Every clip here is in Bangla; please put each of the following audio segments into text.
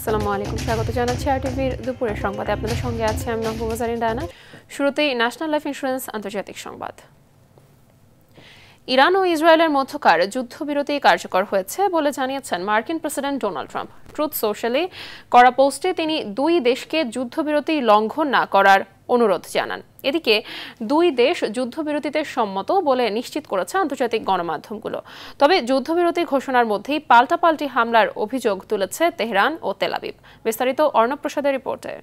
আসসালামু আলাইকুম, স্বাগত জানাচ্ছি আরটিভির দুপুরের সংবাদে। আপনাদের সঙ্গে আছে আমি নহবুবা জারিন ডায়না। শুরুতেই ন্যাশনাল লাইফ ইন্স্যুরেন্স আন্তর্জাতিক সংবাদ। ইরান ও ইসরায়েলের মধ্যকার যুদ্ধবিরতি কার্যকর হয়েছে বলে জানিয়েছেন মার্কিন প্রেসিডেন্ট ডোনাল্ড ট্রাম্প। ট্রুথ সোশ্যালে করা পোস্টে তিনি দুই দেশকে যুদ্ধবিরতি লঙ্ঘন না করার অনুরোধ জানান। এদিকে দুই দেশ যুদ্ধবিরতিতে সম্মত বলে নিশ্চিত করেছে আন্তর্জাতিক গণমাধ্যমগুলো। তবে যুদ্ধবিরতি ঘোষণার মধ্যেই পাল্টাপাল্টি হামলার অভিযোগ তুলেছে তেহরান ও তেল আবিব। বিস্তারিত অর্ণব প্রসাদের রিপোর্টে।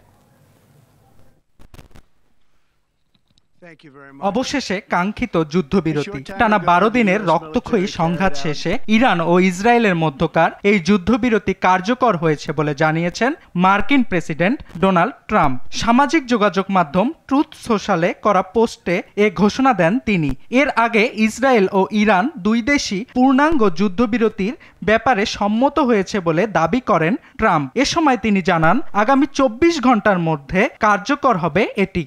অবশেষে কাঙ্ক্ষিত যুদ্ধবিরতি। টানা 12 দিনের রক্তক্ষয়ী সংঘাত শেষে ইরান ও ইসরায়েলের মধ্যকার এই যুদ্ধবিরতি কার্যকর হয়েছে বলে জানিয়েছেন মার্কিন প্রেসিডেন্ট ডোনাল্ড ট্রাম্প। সামাজিক যোগাযোগ মাধ্যম ট্রুথ সোশ্যালে করা পোস্টে এ ঘোষণা দেন তিনি। এর আগে ইসরায়েল ও ইরান দুই দেশই পূর্ণাঙ্গ যুদ্ধবিরতির ব্যাপারে সম্মত হয়েছে বলে দাবি করেন ট্রাম্প। এ সময় তিনি জানান, আগামী 24 ঘন্টার মধ্যে কার্যকর হবে এটি।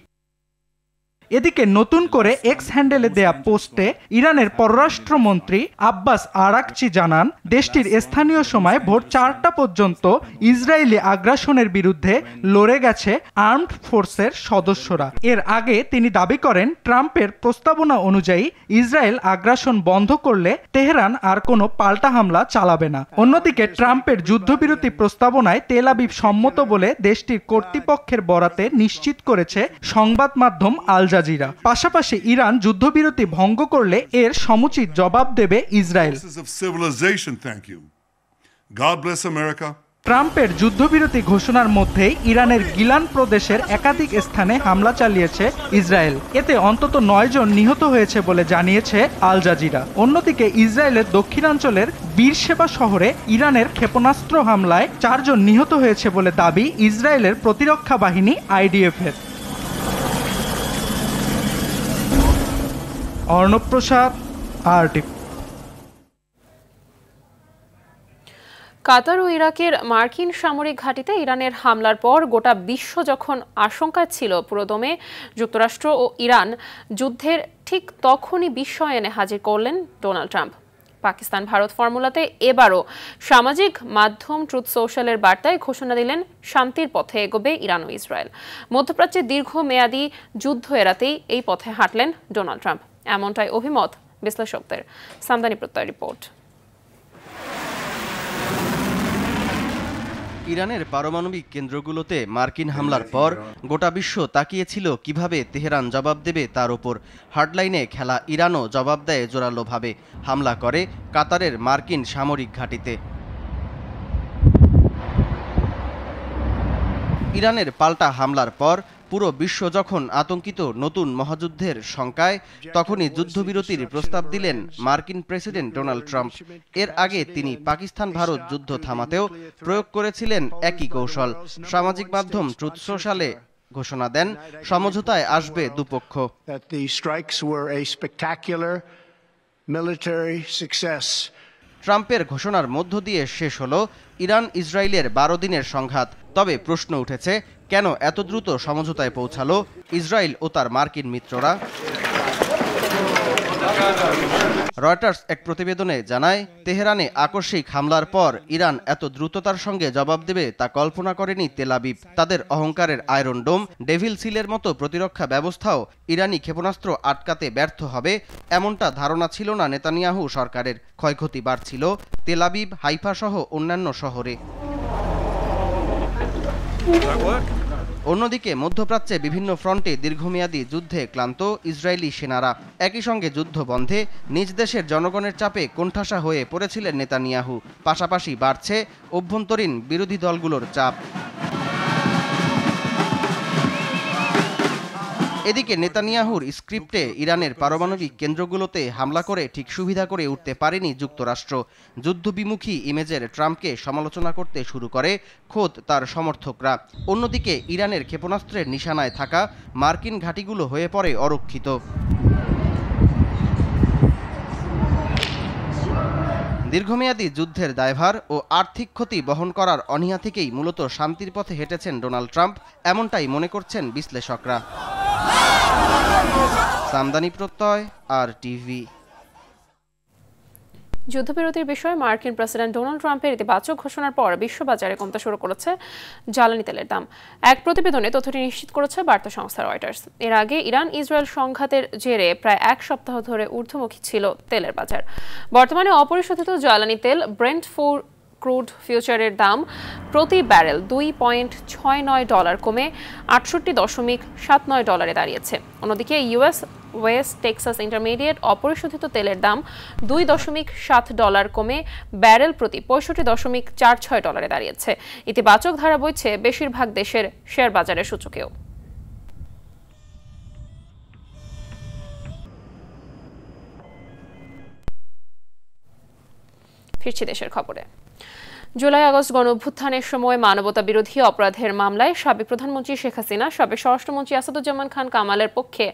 এদিকে নতুন করে এক্স হ্যান্ডেলে দেয়া পোস্টে ইরানের পররাষ্ট্রমন্ত্রী আব্বাস আরাকচি জানান, দেশটির স্থানীয় সময় ভোর 4টা পর্যন্ত ইসরায়েলি আগ্রাসনের বিরুদ্ধে লড়ে গেছে আর্মড ফোর্সের সদস্যরা। এর আগে তিনি দাবি করেন, ট্রাম্পের প্রস্তাবনা অনুযায়ী ইসরায়েল আগ্রাসন বন্ধ করলে তেহরান আর কোনো পাল্টা হামলা চালাবে না। অন্যদিকে ট্রাম্পের যুদ্ধবিরতি প্রস্তাবনায় তেল আবিব সম্মত বলে দেশটির কর্তৃপক্ষের বরাতে নিশ্চিত করেছে সংবাদ মাধ্যম আল জাজিরা। পাশাপাশি ইরান যুদ্ধবিরতি ভঙ্গ করলে এর সমুচিত জবাব দেবে ইসরায়েল। ট্রাম্পের যুদ্ধবিরতি ঘোষণার মধ্যেই ইরানের গিলান প্রদেশের একাধিক স্থানে হামলা চালিয়েছে ইসরায়েল। এতে অন্তত 9 জন নিহত হয়েছে বলে জানিয়েছে আল জাজিরা। অন্যদিকে ইসরায়েলের দক্ষিণাঞ্চলের বীরশেবা শহরে ইরানের ক্ষেপণাস্ত্র হামলায় 4 জন নিহত হয়েছে বলে দাবি ইসরায়েলের প্রতিরক্ষা বাহিনী আইডিএফ-এর। অর্ণব প্রসাদ, আরটিভি। কাতার ও ইরাকের মার্কিন সামরিক ঘাঁটিতে ইরানের হামলার পর গোটা বিশ্ব যখন আশঙ্কায় ছিল পুরোদমে যুক্তরাষ্ট্র ও ইরান যুদ্ধের, ঠিক তখনই বিস্ময় এনে হাজির করলেন ডোনাল্ড ট্রাম্প। পাকিস্তান ভারত ফর্মুলাতে এবারও সামাজিক মাধ্যম ট্রুথ সোশ্যালের বার্তায় ঘোষণা দিলেন শান্তির পথে এগোবে ইরান ও ইসরায়েল। মধ্যপ্রাচ্যে দীর্ঘমেয়াদী যুদ্ধ এড়াতেই এই পথে হাঁটলেন ডোনাল্ড ট্রাম্প, এমনটাই অভিমত বিশ্লেষকদের। সামদানি প্রত্যয় রিপোর্ট। ইরানের পারমাণবিক কেন্দ্রগুলোতে মার্কিন হামলার পর গোটা বিশ্ব তাকিয়েছিল কিভাবে তেহরান জবাব দেবে তার ওপর। হার্ডলাইনে খেলা ইরানও জবাব দেয় জোরালোভাবে, হামলা করে কাতারের মার্কিন সামরিক ঘাঁটিতে। ইরানের পাল্টা হামলার পর পুরো বিশ্ব যখন আতঙ্কিত নতুন মহাযুদ্ধের শঙ্কায়, তখনই যুদ্ধবিরতির প্রস্তাব দিলেন মার্কিন প্রেসিডেন্ট ডোনাল্ড ট্রাম্প। এর আগে তিনি পাকিস্তান ভারত যুদ্ধ থামাতেও প্রয়োগ করেছিলেন একই কৌশল। সামাজিক মাধ্যম ট্রুথ সোশ্যালে ঘোষণা দেন, সমঝোতায় আসবে দুপক্ষ। ট্রাম্পের ঘোষণার মধ্য দিয়ে শেষ হলো ইরান ইসরায়েলের 12 দিনের সংঘাত। তবে প্রশ্ন উঠেছে, কেন এত দ্রুত সমঝোতায় পৌঁছালো ইসরায়েল ও তার মার্কিন মিত্ররা? রয়টার্স এক প্রতিবেদনে জানায়, তেহরানে আকস্মিক হামলার পর ইরান এত দ্রুততার সঙ্গে জবাব দেবে তা কল্পনা করেনি তেল আবিব। তাদের অহংকারের আয়রন ডোম, ডেভিল সিলের মতো প্রতিরক্ষা ব্যবস্থাও ইরানি ক্ষেপণাস্ত্র আটকাতে ব্যর্থ হবে, এমনটা ধারণা ছিল না নেতানিয়াহু সরকারের। ক্ষয়ক্ষতি বাড়ছিল তেল আবিব, হাইফা সহ অন্যান্য শহরে। অন্যদিকে মধ্যপ্রাচ্যে বিভিন্ন ফ্রন্টে দীর্ঘমেয়াদী যুদ্ধে ক্লান্ত ইসরায়েলি সেনারা। একই সঙ্গে যুদ্ধ বন্ধে নিজ দেশের জনগণের চাপে কোণঠাসা হয়ে পড়েছিলেন নেতানিয়াহু। পাশাপাশি বাড়ছে অভ্যন্তরীণ বিরোধী দলগুলোর চাপ। এদিকে নেতানিয়াহুর স্ক্রিপ্টে ইরানের পারমাণবিক কেন্দ্রগুলোতে হামলা করে ঠিক সুবিধা করে উঠতে পারেনি যুক্তরাষ্ট্র। যুদ্ধবিমুখী ইমেজের ট্রাম্পকে সমালোচনা করতে শুরু করে খোদ তার সমর্থকরা। অন্যদিকে ইরানের ক্ষেপণাস্ত্রের নিশানায় থাকা মার্কিন ঘাঁটিগুলো হয়ে পড়ে অরক্ষিত। দীর্ঘমেয়াদী যুদ্ধের দায়ভার ও আর্থিক ক্ষতি বহন করার অনীহা থেকেই মূলত শান্তির পথে হেঁটেছেন ডোনাল্ড ট্রাম্প, এমনটাই মনে করছেন বিশ্লেষকরা। সামদানি প্রত্যয়, আরটিভি। যুদ্ধবিরতির বিষয়ে মার্কিন প্রেসিডেন্ট ডোনাল্ড ট্রাম্পের ইতিবাচক ঘোষণার পর বিশ্ববাজারে কমতে শুরু করেছে জ্বালানি তেলের দাম। এক প্রতিবেদনে তথ্যটি নিশ্চিত করেছে বার্তা সংস্থা রয়টার্স। এর আগে ইরান ইসরায়েল সংঘাতের জেরে প্রায় এক সপ্তাহ ধরে ঊর্ধ্বমুখী ছিল তেলের বাজার। বর্তমানে অপরিশোধিত জ্বালানি তেল ব্রেন্ট ক্রুড ফিউচারের দাম প্রতি ব্যারেল $2.69 কমে $68.79 দাঁড়িয়েছে। অন্যদিকে ইউএস ওয়েস্ট টেক্সাস ইন্টারমিডিয়েট অপরিশোধিত তেলের দাম $2.7 কমে ব্যারেল প্রতি $65.46 দাঁড়িয়েছে। ইতিবাচক ধারা বইছে বেশিরভাগ দেশের শেয়ার বাজারের সূচকেও। ফিরছি দেশের খবরে। জুলাই আগস্ট গণঅভ্যুত্থানের সময় মানবতা বিরোধী অপরাধের মামলায় সাবেক প্রধানমন্ত্রী শেখ হাসিনা সাবেক স্বরাষ্ট্রমন্ত্রী আসাদুজ্জামান খান কামালের পক্ষে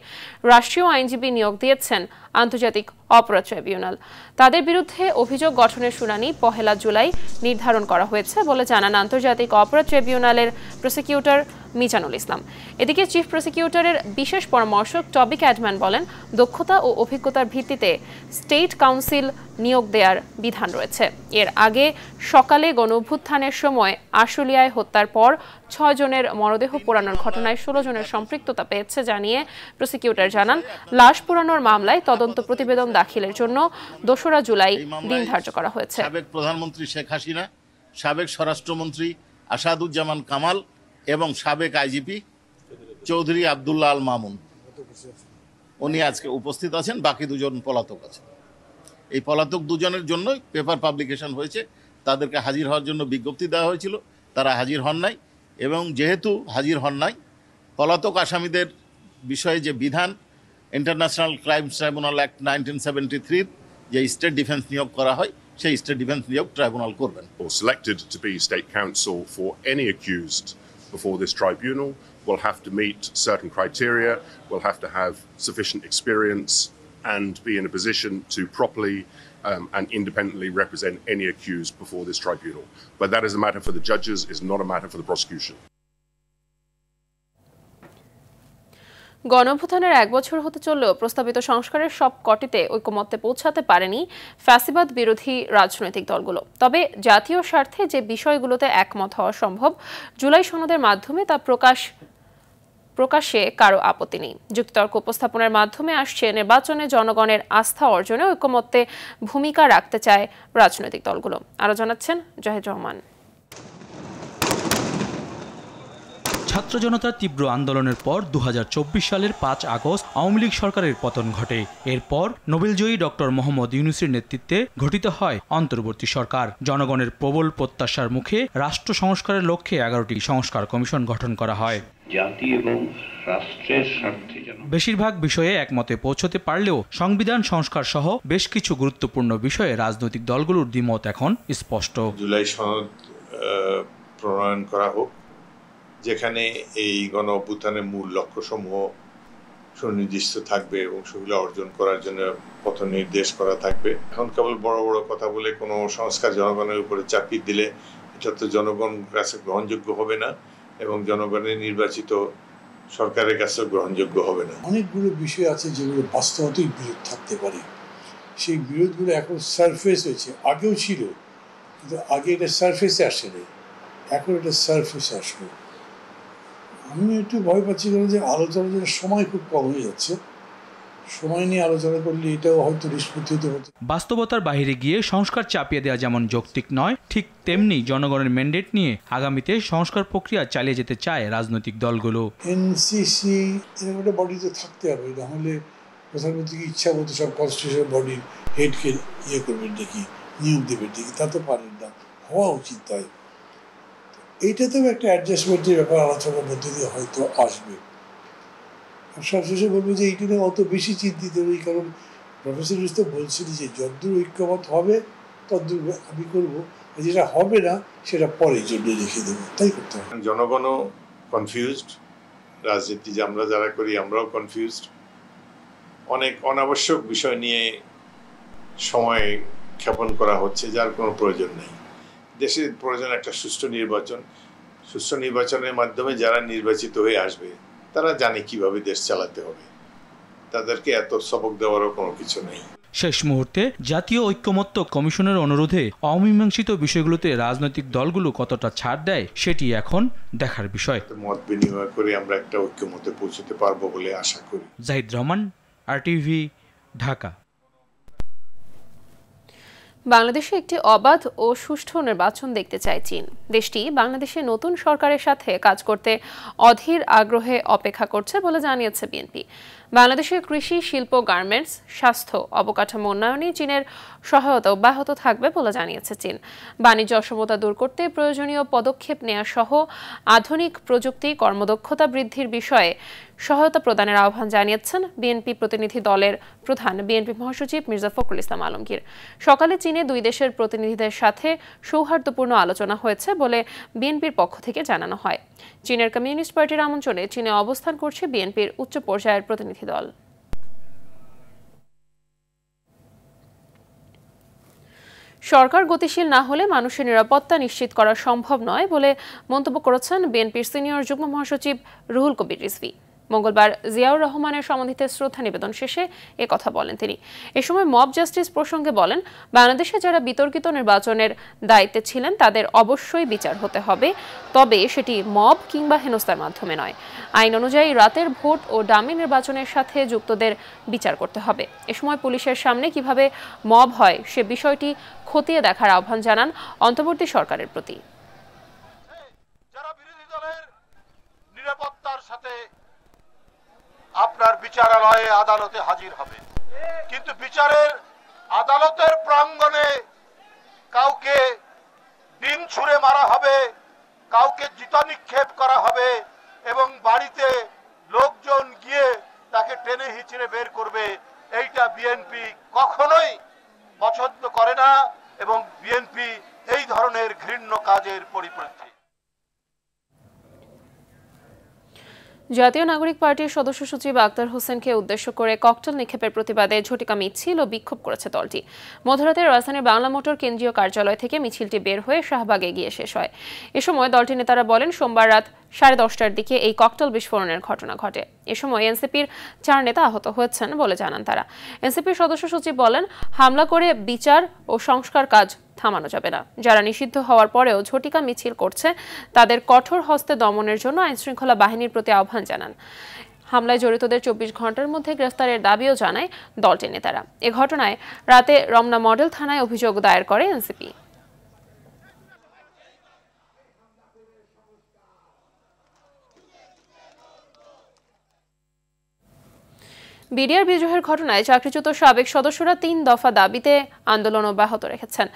রাষ্ট্রীয় আইনজীবী নিয়োগ দিয়েছেন আন্তর্জাতিক অপরাধ ট্রাইব্যুনাল। তাদের বিরুদ্ধে অভিযোগ গঠনের শুনানি 1 জুলাই নির্ধারণ করা হয়েছে বলে জানান আন্তর্জাতিক অপরাধ ট্রাইব্যুনালের প্রসিকিউটর মিজানুল ইসলাম। এদিকে চিফ প্রসিকিউটরের বিশেষ পরামর্শক টবি ক্যাডম্যান বলেন, দক্ষতা ও অভিজ্ঞতার ভিত্তিতে স্টেট কাউন্সিল নিয়োগ দেওয়ার বিধান রয়েছে। এর আগে সকালে গণঅভ্যুত্থানের সময় আশুলিয়ায় হত্যার পর 6 জনের মরদেহ পোড়ানোর ঘটনায় 16 জনের সম্পৃক্ততা পেয়েছে জানিয়ে প্রসিকিউটর জানান, লাশ পোড়ানোর মামলায় তদন্ত প্রতিবেদন দাখিলের জন্য 2 জুলাই দিন ধার্য করা হয়েছে। সাবেক প্রধানমন্ত্রী শেখ হাসিনা, সাবেক স্বরাষ্ট্রমন্ত্রী আসাদুজ্জামান কামাল এবং সাবেক আইজিপি চৌধুরী আব্দুল্লাহ আল মামুন উনি আজকে উপস্থিত আছেন। বাকি 2 জন পলাতক আছেন। এই পলাতক 2 জনের জন্যই পেপার পাবলিকেশন হয়েছে। তাদেরকে হাজির হওয়ার জন্য বিজ্ঞপ্তি দেওয়া হয়েছিল, তারা হাজির হন নাই। এবং যেহেতু হাজির হন নাই, পলাতক আসামিদের বিষয়ে যে বিধান ইন্টারন্যাশনাল ক্রাইমস ট্রাইব্যুনাল অ্যাক্ট 1973 যে স্টেট ডিফেন্স নিয়োগ করা হয়, সেই স্টেট ডিফেন্স নিয়োগ ট্রাইব্যুনাল করবেন। Selected to be state counsel for any accused before this tribunal will have to meet certain criteria, will have to have sufficient experience and be in a position to properly and independently represent any accused before this tribunal. But that is a matter for the judges, is not a matter for the prosecution. গণঅভ্যুত্থানের 1 বছর হতে চললেও প্রস্তাবিত সংস্কারের সব কটিতে ঐকমত্যে পৌঁছাতে পারেনি ফ্যাসিবাদ বিরোধী রাজনৈতিক দলগুলো। তবে জাতীয় স্বার্থে যে বিষয়গুলোতে একমত হওয়া সম্ভব, জুলাই সনদের মাধ্যমে তা প্রকাশে কারো আপত্তি নেই। যুক্তিতর্ক উপস্থাপনের মাধ্যমে আসছে নির্বাচনে জনগণের আস্থা অর্জনে ঐকমত্যে ভূমিকা রাখতে চায় রাজনৈতিক দলগুলো। আরো জানাচ্ছেন জাহিদ রহমান। ছাত্র জনতার তীব্র আন্দোলনের পর 2024 সালের 5 আগস্ট আওয়ামী লীগ সরকারের পতন ঘটে। এরপর নোবেলজয়ী ডক্টর মোহাম্মদ ইউনূসের নেতৃত্বে গঠিত হয় অন্তর্বর্তী সরকার। জনগণের প্রবল প্রত্যাশার মুখে রাষ্ট্র সংস্কারের লক্ষ্যে 11টি সংস্কার কমিশন গঠন করা হয়। জাতি এবং রাষ্ট্রের স্বার্থে বেশিরভাগ বিষয়ে একমতে পৌঁছতে পারলেও সংবিধান সংস্কার সহ বেশ কিছু গুরুত্বপূর্ণ বিষয়ে রাজনৈতিক দলগুলোর দ্বিমত এখন স্পষ্ট। জুলাই সনদ প্রণয়ন করা হোক, যেখানে এই গণ অভ্যুত্থানের মূল লক্ষ্যসমূহ সুনির্দিষ্ট থাকবে এবং সেগুলো অর্জন করার জন্য পথ নির্দেশ করা থাকবে। এখন কেবল বড় বড় কথা বলে কোনো সংস্কার জনগণের উপরে চাপিয়ে দিলে এটা তো জনগণের কাছে গ্রহণযোগ্য হবে না এবং জনগণের নির্বাচিত সরকারের কাছে গ্রহণযোগ্য হবে না। অনেকগুলো বিষয় আছে যেগুলো বাস্তবতাই বিরোধ থাকতে পারে। সেই বিরোধগুলো এখন সারফেস হয়েছে, আগেও ছিল, কিন্তু আগে এটা সারফেসে আসেনি, এখন এটা সারফেসে আসবে। আমি একটু ভয় পাচ্ছি যে আলোচনার সময় খুব কম হয়ে যাচ্ছে। সময় নিয়ে আলোচনা করলে এটাও হয়তো নিষ্পত্তি হতে হতো। বাস্তবতার বাইরে গিয়ে সংস্কার চাপিয়ে দেওয়া যেমন যৌক্তিক নয়, ঠিক তেমনি জনগণের ম্যান্ডেট নিয়ে আগামীতে সংস্কার প্রক্রিয়া চালিয়ে যেতে চায় রাজনৈতিক দলগুলো। এনসিসি এরকম একটা বডিতে থাকতে হবে, নাহলে প্রধানমন্ত্রীকে ইচ্ছা মতো সব কনস্টিটিউশন বডির হেডকে করবেন দেখি, নিয়োগ দেবেন দেখি, তা তো পারেন না, হওয়া উচিত তাই। এইটাতেও একটা অ্যাডজাস্টমেন্টের ব্যাপার আলোচনার মধ্যে দিয়ে হয়তো আসবে। আর সবশেষে বলবো যে এইটা নিয়ে অত বেশি চিন্তিত নেই, কারণ প্রফেসর ইউনূস তো বলছিলেন যে যতদূর ঐক্যমত হবে ততদূর আমি করবো, যেটা হবে না সেটা পরের জন্য রেখে দেবো, তাই করতে হবে। জনগণও কনফিউজড, রাজনীতি যে আমরা যারা করি আমরাও কনফিউজড। অনেক অনাবশ্যক বিষয় নিয়ে সময় ক্ষেপণ করা হচ্ছে, যার কোনো প্রয়োজন নেই। দেশের প্রয়োজন একটা সুষ্ঠু নির্বাচন। সুষ্ঠু নির্বাচনের মাধ্যমে যারা নির্বাচিত হয়ে আসবে তারা জানে কিভাবে দেশ চালাতে হবে, তাদেরকে এত সবক দেওয়ারও কোনো কিছু নেই। শেষ মুহূর্তে জাতীয় ঐক্যমত্য কমিশনের অনুরোধে অমীমাংসিত বিষয়গুলোতে রাজনৈতিক দলগুলো কতটা ছাড় দেয় সেটি এখন দেখার বিষয়। মত বিনিময় করে আমরা একটা ঐক্যমত্যে পৌঁছতে পারবো বলে আশা করি। জাহিদ রহমান, RTV, ঢাকা। বাংলাদেশে একটি অবাধ ও সুষ্ঠু নির্বাচন দেখতে চায় চীন। দেশটি বাংলাদেশে নতুন সরকারের সাথে কাজ করতে অধীর আগ্রহে অপেক্ষা করছে বলে জানিয়েছে বিএনপি। বাংলাদেশের কৃষি, শিল্প, গার্মেন্টস, স্বাস্থ্য, অবকাঠামো উন্নয়নে চীনের সহায়তা অব্যাহত থাকবে বলে জানিয়েছে চীন। বাণিজ্য অসমতা দূর করতে প্রয়োজনীয় পদক্ষেপ নেওয়া সহ আধুনিক প্রযুক্তি, কর্মদক্ষতা বৃদ্ধির বিষয়ে সহায়তা প্রদানের আহ্বান জানিয়েছেন বিএনপি প্রতিনিধি দলের প্রধান বিএনপি মহাসচিব মির্জা ফখরুল ইসলাম আলমগীর। সকালে চীনে দুই দেশের প্রতিনিধিদের সাথে সৌহার্দ্যপূর্ণ আলোচনা হয়েছে বলে বিএনপির পক্ষ থেকে জানানো হয়। চীনের কমিউনিস্ট পার্টির আমন্ত্রণে চীনে অবস্থান করছে বিএনপির উচ্চ পর্যায়ের প্রতিনিধি দল। সরকার গতিশীল না হলে মানুষের নিরাপত্তা নিশ্চিত করা সম্ভব নয় বলে মন্তব্য করেছেন বিএনপির সিনিয়র যুগ্ম মহাসচিব রুহুল কবির রিজভী। মঙ্গলবার জিয়াউর রহমানের সমাধিতে শ্রদ্ধা নিবেদন শেষে কথা বলেন তিনি। এ সময় মব জাস্টিস প্রসঙ্গে বলেন, বাংলাদেশে যারা বিতর্কিত নির্বাচনের দায়িত্বে ছিলেন তাদের অবশ্যই বিচার হতে হবে, তবে সেটি মব কিংবা হেনস্থার মাধ্যমে নয়। আইন অনুযায়ী রাতের ভোট ও ডামি নির্বাচনের সাথে যুক্তদের বিচার করতে হবে। এ সময় পুলিশের সামনে কিভাবে মব হয় সে বিষয়টি খতিয়ে দেখার আহ্বান জানান অন্তর্বর্তী সরকারের প্রতি। যারা বিরোধী দলের নিরাপত্তার সাথে আপনার বিচারালয়ে আদালতে হাজির হবে, কিন্তু বিচারের আদালতের প্রাঙ্গণে কাউকে ডিম ছুঁড়ে মারা হবে, কাউকে জুতা নিক্ষেপ করা হবে এবং বাড়িতে লোকজন গিয়ে তাকে টেনে হিচড়ে বের করবে, এইটা বিএনপি কখনোই পছন্দ করে না এবং বিএনপি এই ধরনের ঘৃণ্য কাজের পরিপন্থী। জাতীয় নাগরিক পার্টির সদস্য সচিব আক্তার হোসেনকে উদ্দেশ্য করে ককটেল নিক্ষেপের প্রতিবাদে ঝটিকা মিছিল ও বিক্ষোভ করেছে দলটি। মধ্যরাতে রাজধানীর বাংলা মোটর কেন্দ্রীয় কার্যালয় থেকে মিছিলটি বের হয়ে শাহবাগে গিয়ে শেষ হয়। এ সময় দলটির নেতারা বলেন, সোমবার রাত 10:30টার দিকে এই ককটেল বিস্ফোরণের ঘটনা ঘটে। এ সময় এনসিপির 4 নেতা আহত হয়েছেন বলে জানান তারা। এনসিপির সদস্য সচিব বলেন, হামলা করে বিচার ও সংস্কার কাজ থামানো যাবে না। যারা নিষিদ্ধ হওয়ার পরেও ঝটিকা মিছিল করছে তাদের কঠোর হস্তে দমনের জন্য আইনশৃঙ্খলা বাহিনীর প্রতি আহ্বান জানান। হামলায় জড়িতদের 24 ঘন্টার মধ্যে গ্রেফতারের দাবিও জানায় দলটির নেতারা। এ ঘটনায় রাতে রমনা মডেল থানায় অভিযোগ দায়ের করে এনসিপি। বিডিআর বিদ্রোহের ঘটনায় চাকরিচ্যুত সাবেক সদস্যরা 3 দফা দাবিতে আন্দোলন অব্যাহত রেখেছেন।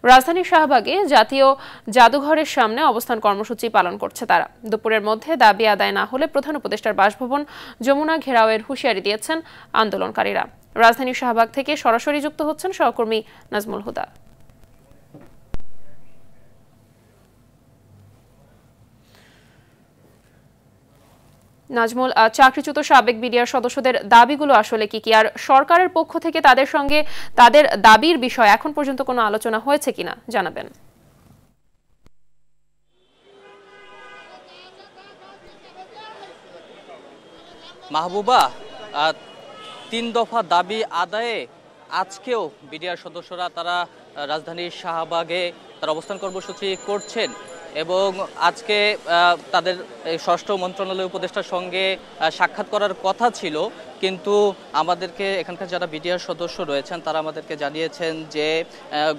রাজধানীর শাহবাগে জাতীয় জাদুঘরের সামনে অবস্থান কর্মসূচি পালন করছে তারা। দুপুরের মধ্যে দাবি আদায় না হলে প্রধান উপদেষ্টার বাসভবন যমুনা ঘেরাওয়ের হুঁশিয়ারি দিয়েছেন আন্দোলনকারীরা। রাজধানীর শাহবাগ থেকে সরাসরি যুক্ত হচ্ছেন সহকর্মী নাজমুল হুদা। নাজমুল, চাকরিচ্যুত সাবেক বিডিআর সদস্যদের দাবিগুলো আসলে কি কি, আর সরকারের পক্ষ থেকে তাদের সঙ্গে তাদের দাবির বিষয়ে এখন পর্যন্ত কোনো আলোচনা হয়েছে কিনা জানাবেন। মাহবুবা, 3 দফা দাবি আদায়ে আজকেও বিডিআর সদস্যরা তারা রাজধানীর শাহবাগে তার অবস্থান কর্মসূচি করছেন এবং আজকে তাদের ষষ্ঠ মন্ত্রণালয় উপদেষ্টার সঙ্গে সাক্ষাৎ করার কথা ছিল, কিন্তু আমাদেরকে এখানকার যারা বিডিআর সদস্য রয়েছেন তারা আমাদেরকে জানিয়েছেন যে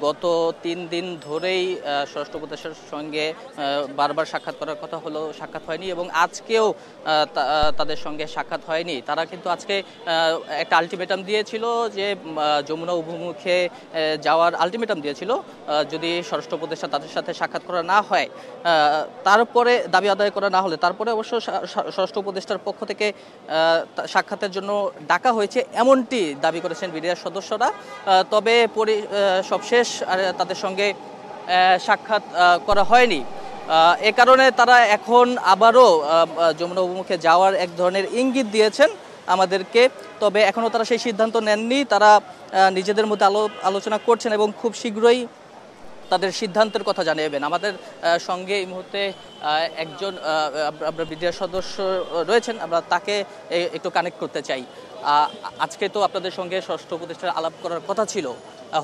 গত 3 দিন ধরেই ষষ্ঠ উপদেষ্টার সঙ্গে বারবার সাক্ষাৎ করার কথা হলো, সাক্ষাৎ হয়নি এবং আজকেও তাদের সঙ্গে সাক্ষাৎ হয়নি। তারা কিন্তু আজকে একটা আলটিমেটাম দিয়েছিল যে যমুনা অভিমুখে যাওয়ার আলটিমেটাম দিয়েছিল, যদি ষষ্ঠ উপদেষ্টা তাদের সাথে সাক্ষাৎ করা না হয়, তারপরে দাবি আদায় করা না হলে তারপরে অবশ্য ষষ্ঠ উপদেষ্টার পক্ষ থেকে সাক্ষাতের জন্য ডাকা হয়েছে, এমনটি দাবি করেছেন বিডিআর সদস্যরা। তবে সবশেষ তাদের সঙ্গে সাক্ষাৎ করা হয়নি। এ কারণে তারা এখন আবারও যমুনা অভিমুখে যাওয়ার এক ধরনের ইঙ্গিত দিয়েছেন আমাদেরকে, তবে এখনও তারা সেই সিদ্ধান্ত নেননি। তারা নিজেদের মধ্যে আলোচনা করছেন এবং খুব শীঘ্রই তাদের সিদ্ধান্তের কথা জানাবেন। আমাদের সঙ্গে এই মুহূর্তে একজন বিডিআর সদস্য রয়েছেন, আমরা তাকে একটু কানেক্ট করতে চাই। আজকে তো আপনাদের সঙ্গে ষষ্ঠ উপদেষ্টার আলাপ করার কথা ছিল,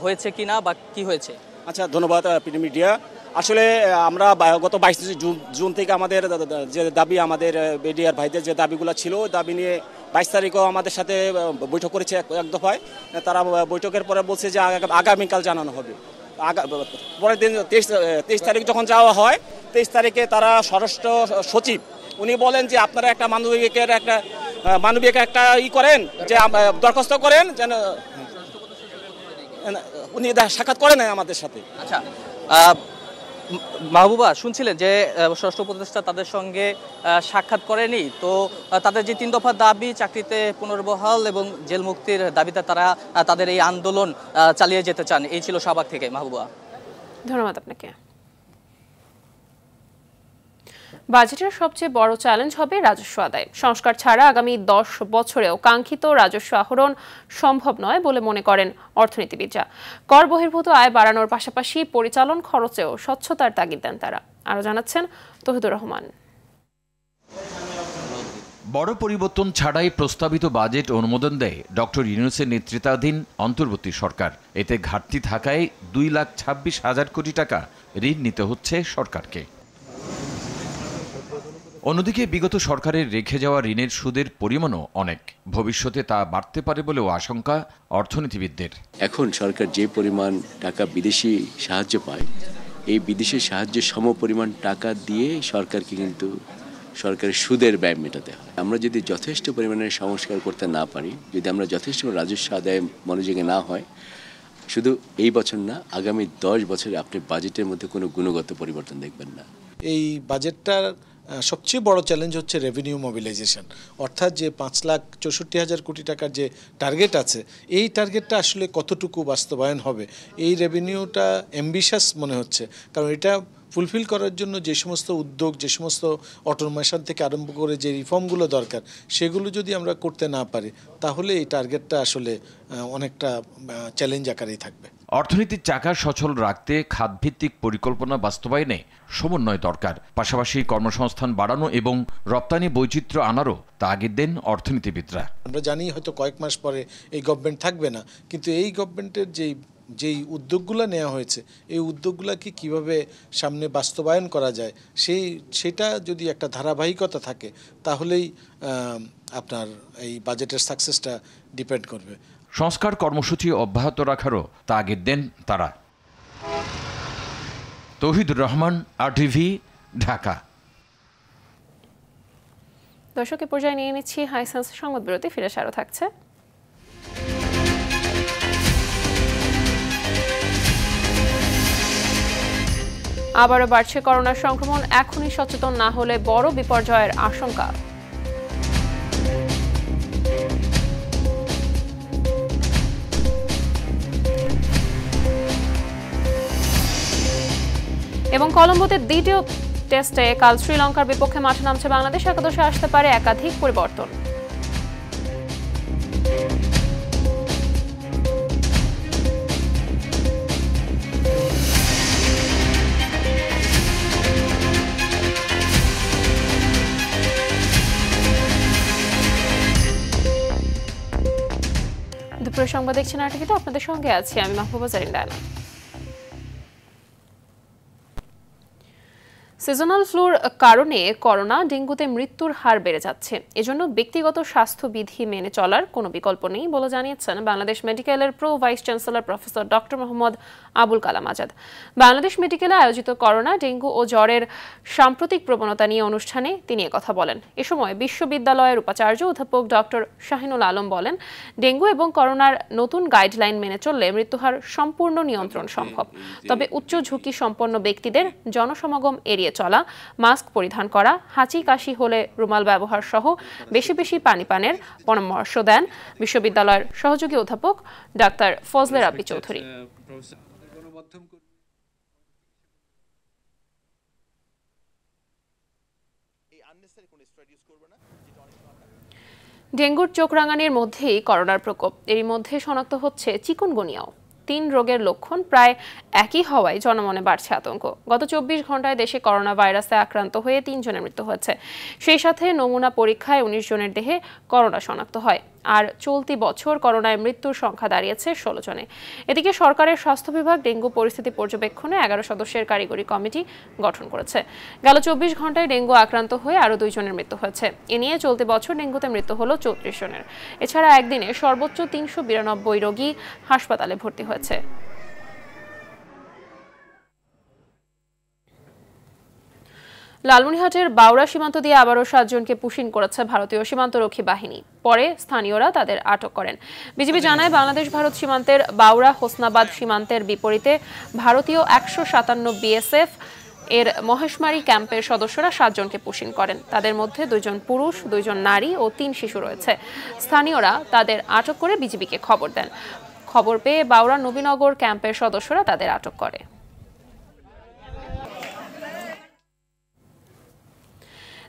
হয়েছে কিনা বা কি হয়েছে? আচ্ছা, ধন্যবাদ প্রিয় মিডিয়া। আসলে আমরা গত 22 জুন থেকে আমাদের যে দাবি, আমাদের বিডিআর ভাইদের যে দাবিগুলো ছিল, দাবি নিয়ে 22 তারিখও আমাদের সাথে বৈঠক করেছে এক দফায়। তারা বৈঠকের পরে বলছে যে আগামীকাল জানানো হবে। পরের দিন 23 তারিখ যখন যাওয়া হয়, 23 তারিখে তারা স্বরাষ্ট্র সচিব উনি বলেন যে আপনারা একটা মানবিক একটা করেন, যে দরখাস্ত করেন, যেন উনি সাক্ষাৎ করেন আমাদের সাথে। আচ্ছা, মাহবুবা, শুনছিলেন যে ষষ্ঠ উপদেষ্টা তাদের সঙ্গে সাক্ষাৎ করেনি, তো তাদের যে 3 দফা দাবি, চাকরিতে পুনর্বহাল এবং জেল মুক্তির দাবিতে তারা তাদের এই আন্দোলন চালিয়ে যেতে চান। এই ছিল শাহবাগ থেকে। মাহবুবা, ধন্যবাদ আপনাকে। বাজেটের সবচেয়ে বড় চ্যালেঞ্জ হবে রাজস্ব আদায়। সংস্কার ছাড়া আগামী 10 বছরেও কাঙ্ক্ষিত রাজস্ব আহরণ সম্ভব নয় বলে মনে করেন অর্থনীতিবিদরা। কর বহির্ভূত আয় বাড়ানোর পাশাপাশি পরিচালন খরচেও স্বচ্ছতার তাগিদ দেন তারা। আরও জানাচ্ছেন তৌহিদুর রহমান। বড় পরিবর্তন ছাড়াই প্রস্তাবিত বাজেট অনুমোদন দেয় ডক্টর ইউনূসের নেতৃত্বাধীন অন্তর্বর্তী সরকার। এতে ঘাটতি থাকায় 2,26,000 কোটি টাকা ঋণ নিতে হচ্ছে সরকারকে। অন্যদিকে বিগত সরকারের রেখে যাওয়া ঋণের সুদের পরিমাণও অনেক, ভবিষ্যতে তা বাড়তে পারে বলেও আশঙ্কা অর্থনীতিবিদদের। এখন সরকার যে পরিমাণ টাকা বিদেশি সাহায্য পায়, এই বিদেশি সাহায্যের সমপরিমাণ টাকা দিয়ে সরকারকে কিন্তু সরকারের সুদের ব্যয় মেটাতে হয়। আমরা যদি যথেষ্ট পরিমাণে সংস্কার করতে না পারি, যদি আমরা যথেষ্ট রাজস্ব আদায় মনোযোগী না হয়, শুধু এই বছর না, আগামী 10 বছরে আপনি বাজেটের মধ্যে কোনো গুণগত পরিবর্তন দেখবেন না। এই বাজেটটার সবচেয়ে বড় চ্যালেঞ্জ হচ্ছে রেভিনিউ মোবিলাইজেশন, অর্থাৎ যে 5,64,000 কোটি টাকার যে টার্গেট আছে, এই টার্গেটটা আসলে কতটুকু বাস্তবায়ন হবে। এই রেভিনিউটা অ্যাম্বিশাস মনে হচ্ছে, কারণ এটা ফুলফিল করার জন্য যে সমস্ত উদ্যোগ, যে সমস্ত অটোমেশন থেকে আরম্ভ করে যে রিফর্মগুলো দরকার, সেগুলো যদি আমরা করতে না পারি, তাহলে এই টার্গেটটা আসলে অনেকটা চ্যালেঞ্জ আকারেই থাকবে। অর্থনীতির চাকা সচল রাখতে খাতভিত্তিক পরিকল্পনা বাস্তবায়নে সমন্বয় দরকার, পাশাপাশি কর্মসংস্থান বাড়ানো এবং রপ্তানি বৈচিত্র্য আনারও তাগিদ দেন অর্থনীতিবিদরা। আমরা জানি হয়তো কয়েক মাস পরে এই গভর্নমেন্ট থাকবে না, কিন্তু এই গভর্নমেন্টের যেই উদ্যোগগুলো নেওয়া হয়েছে, এই উদ্যোগগুলোকে কিভাবে সামনে বাস্তবায়ন করা যায়, সেটা যদি একটা ধারাবাহিকতা থাকে, তাহলেই আপনার এই বাজেটের সাকসেসটা ডিপেন্ড করবে। সংস্কার কর্মসূচি অব্যাহত রাখারও তাগিদ দেন তারা। তৌহিদুর রহমান, RTV, ঢাকা। দর্শকের পর্যায়ে নিয়ে নিচ্ছি হাইসেন্স সংবাদ বিরতি, ফিরে আরও থাকছে। আবারও বাড়ছে করোনার সংক্রমণ, এখনই সচেতন না হলে বড় বিপর্যয়ের আশঙ্কা। এবং কলম্বোতে দ্বিতীয় টেস্টে কাল শ্রীলঙ্কার বিপক্ষে মাঠে নামছে বাংলাদেশ। একাদশে আসতে পারে একাধিক পরিবর্তন। দুপুরের সংবাদ দেখছেন RTV, আপনাদের সঙ্গে আছি আমি মাহবুবা জারিন ডায়না। সিজনাল ফ্লুর কারণে করোনা, ডেঙ্গুতে মৃত্যুর হার বেড়ে যাচ্ছে। এজন্য ব্যক্তিগত স্বাস্থ্যবিধি মেনে চলার কোনো বিকল্প নেই বলে জানিয়েছেন বাংলাদেশ মেডিকেলের vice chancellor professor doctor Mohammad Abul Kalam Azad. Bangladesh মেডিকেলে আয়োজিত করোনা, ডেঙ্গু ও জ্বরের সাম্প্রতিক প্রবণতা নিয়ে অনুষ্ঠানে তিনি একথা বলেন। এ সময় বিশ্ববিদ্যালয়ের উপাচার্য অধ্যাপক ডক্টর শাহিনুল আলম বলেন, ডেঙ্গু এবং করোনার নতুন গাইডলাইন মেনে চললে মৃত্যুহার সম্পূর্ণ নিয়ন্ত্রণ সম্ভব। তবে উচ্চ ঝুঁকি সম্পন্ন ব্যক্তিদের জনসমাগম এড়িয়ে চলা, মাস্ক পরিধান করা, হাঁচি কাশি হলে রুমাল ব্যবহার সহ বেশি বেশি পানি পানের পরামর্শ দেন বিশ্ববিদ্যালয়ের সহযোগী অধ্যাপক ডাক্তার ফজলে রাব্বি চৌধুরী। ডেঙ্গুর চোখ রাঙানির মধ্যেই করোনার প্রকোপ, এরই মধ্যে শনাক্ত হচ্ছে চিকুনগুনিয়াও। 3 রোগের লক্ষণ প্রায় একই হওয়ায় জনমনে বাড়ছে আতঙ্ক। গত 24 ঘন্টায় দেশে করোনা ভাইরাসে আক্রান্ত হয়ে 3 জনের মৃত্যু হয়েছে। সেই সাথে নমুনা পরীক্ষায় 19 জনের দেহে করোনা শনাক্ত হয়। আর চলতি বছর করোনায় মৃত্যুর সংখ্যা দাঁড়িয়েছে 16 জনে। এদিকে সরকারের স্বাস্থ্য বিভাগ ডেঙ্গু পরিস্থিতি পর্যবেক্ষণে 11 সদস্যের কারিগরি কমিটি গঠন করেছে। গেল 24 ঘন্টায় ডেঙ্গু আক্রান্ত হয়ে আরও 2 জনের মৃত্যু হয়েছে। এ নিয়ে চলতি বছর ডেঙ্গুতে মৃত্যু হলো 34 জনের। এছাড়া একদিনে সর্বোচ্চ 392 রোগী হাসপাতালে ভর্তি হয়েছে। লালমনিরহাটের বাউরা সীমান্ত দিয়ে আবারও 7 জনকে পুশিং করেছে ভারতীয় সীমান্তরক্ষী বাহিনী। পরে স্থানীয়রা তাদের আটক করেন। বিজিবি জানায়, বাংলাদেশ ভারত সীমান্তের বাউরা হোসনাবাদ সীমান্তের বিপরীতে ভারতীয় 157 বিএসএফ এর মহেশমারি ক্যাম্পের সদস্যরা 7 জনকে পুশিং করেন। তাদের মধ্যে 2 জন পুরুষ, 2 জন নারী ও 3 শিশু রয়েছে। স্থানীয়রা তাদের আটক করে বিজিবিকে খবর দেন। খবর পেয়ে বাউরা নবীনগর ক্যাম্পের সদস্যরা তাদের আটক করে।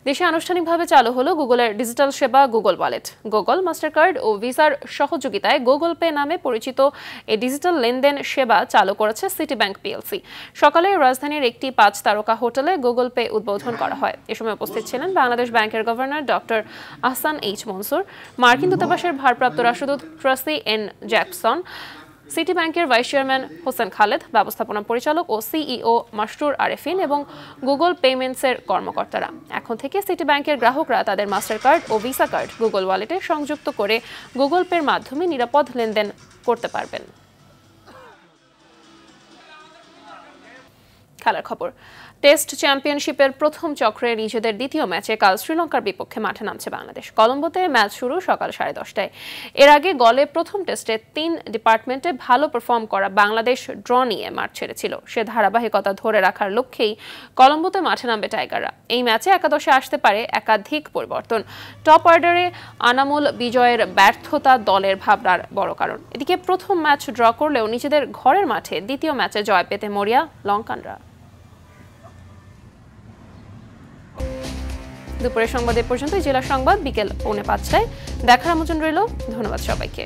দেশে আনুষ্ঠানিকভাবে চালু হলো গুগলের ডিজিটাল সেবা গুগল ওয়ালেট। গুগল মাস্টারকার্ড ও ভিসার সহযোগিতায় গুগল পে নামে পরিচিত এই ডিজিটাল লেনদেন সেবা চালু করেছে সিটি ব্যাংক পিএলসি। সকালে রাজধানীর একটি 5 তারকা হোটেলে গুগল পে উদ্বোধন করা হয়। এ সময় উপস্থিত ছিলেন বাংলাদেশ ব্যাংকের governor doctor Ahsan H Mansur, মার্কিন দূতাবাসের ভারপ্রাপ্ত রাষ্ট্রদূত ট্রাসি এন জ্যাকসন, সিটি ব্যাংকের ভাইস চেয়ারম্যান হোসেন খালেদ, ব্যবস্থাপনা পরিচালক ও সিইও মাসরুর আরেফিন এবং গুগল পেমেন্টসের কর্মকর্তারা। এখন থেকে সিটি ব্যাংকের গ্রাহকরা তাদের মাস্টার কার্ড ও ভিসা কার্ড গুগল ওয়ালেটে সংযুক্ত করে গুগল পের মাধ্যমে নিরাপদ লেনদেন করতে পারবেন। খেলার খবর। টেস্ট চ্যাম্পিয়নশিপের প্রথম চক্রে নিজেদের দ্বিতীয় ম্যাচে কাল শ্রীলঙ্কার বিপক্ষে মাঠে নামছে বাংলাদেশ। কলম্বোতে ম্যাচ শুরু সকাল 10:30টায়। এর আগে গলে প্রথম টেস্টে 3 ডিপার্টমেন্টে ভালো পারফর্ম করা বাংলাদেশ ড্র নিয়ে মাঠ ছেড়েছিল। সে ধারাবাহিকতা ধরে রাখার লক্ষ্যেই কলম্বোতে মাঠে নামবে টাইগাররা। এই ম্যাচে একাদশে আসতে পারে একাধিক পরিবর্তন। টপ অর্ডারে আনামুল বিজয়ের ব্যর্থতা দলের ভাবনার বড় কারণ। এদিকে প্রথম ম্যাচ ড্র করলেও নিজেদের ঘরের মাঠে দ্বিতীয় ম্যাচে জয় পেতে মরিয়া লঙ্কানরা। দুপুরের সংবাদ এ পর্যন্ত। জেলা সংবাদ বিকেল 5:45টায় দেখার আমন্ত্রণ রইল। ধন্যবাদ সবাইকে।